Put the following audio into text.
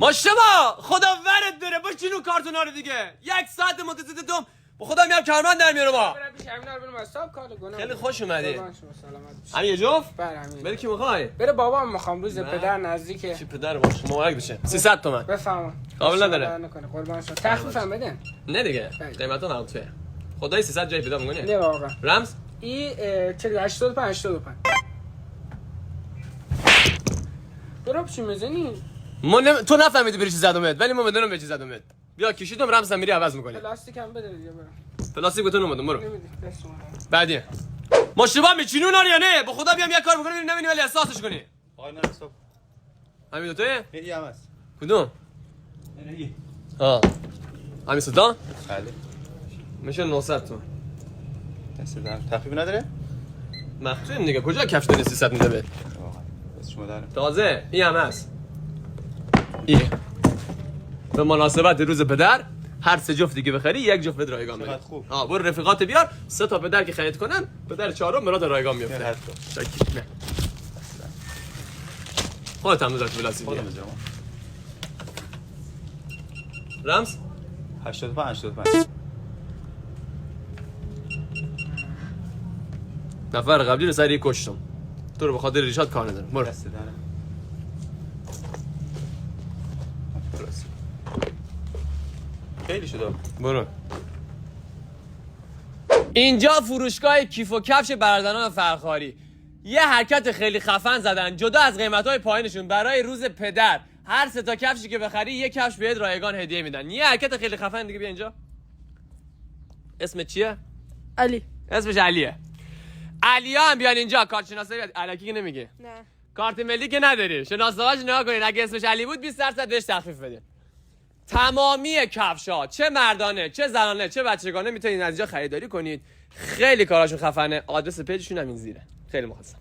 ماشاءالله خدا ورد داره بشین اون کارتونا رو دیگه. 1 ساعت منتظر دوم به خدا میام کارمند در میارم ما. خیلی خوش اومدی. همین یه جفت؟ بله همین. بده کی میخوای؟ بره بابام میخوام روز پدر نزدیکه. چی پدر باش مبارک بشه. 300 تومن. بفهمم. قابل نداره. قربان شما. تخفیفم بدن. نه دیگه. قیمتا نقطه. خدای 300 جای پیدا میکنی؟ نه واقعا. رمز؟ ای 85. برو چی میزنی؟ تو نفهمیدی بری چی زدمت ولی ما بدونم به چی زدمت. بیا کشیدم رمزم میری عوض میکنی. پلاستیک هم بده دیگه برو. پلاستیک بهتون اومدم برو. نمیدی. بعدی. مشتبه میچینی اون یا نه؟ به خدا بیام یه کار بکنم نمیبینی ولی احساسش کنی. آقای نه حساب. همین دو تایه؟ یه هم هست. کدوم؟ اینه. همین ستا؟ بله. میشه 900 تومن. دست دارم. تخفیف نداره؟ مخصوصیم دیگه کجا کفش داری 300 میده بهت؟ واقعا. بس شما دارم. تازه این هم هست. این. به مناسبت روز پدر هر 3 جفتی که بخری 1 جفت بده رایگان میده. خوب. برو رفیقات بیار 3 تا پدر که خرید کنن پدر چهارم مراد رایگان میفته. حتی. شکر نه. خودت هم داشت بلاسی دیگه. خودم جمع. رمز 85. نفر قبلی رو سری کشتم. تو رو به خاطر ریشات کار ندارم. برو. دست دارم. خیلی شده. برو. اینجا فروشگاه کیف و کفش برادران فرخاری. یه حرکت خیلی خفن زدن جدا از قیمت‌های پایینشون برای روز پدر. هر 3 تا کفشی که بخری یه کفش بهت رایگان هدیه میدن. یه حرکت خیلی خفن دیگه بیا اینجا. اسمت چیه؟ علی. اسمش علیه. علیا هم بیان اینجا. کارت شناسایی الکی که نمیگه. نه. کارت ملی که نداری. شناسنامه‌اش نگاه کنین. اگه اسمش علی بود 20% بهش تخفیف بده. تمامی کفشا چه مردانه چه زنانه چه بچگانه میتونید از اینجا خریداری کنید. خیلی کاراشون خفنه. آدرس پیجشون هم این زیره. خیلی مخلصم.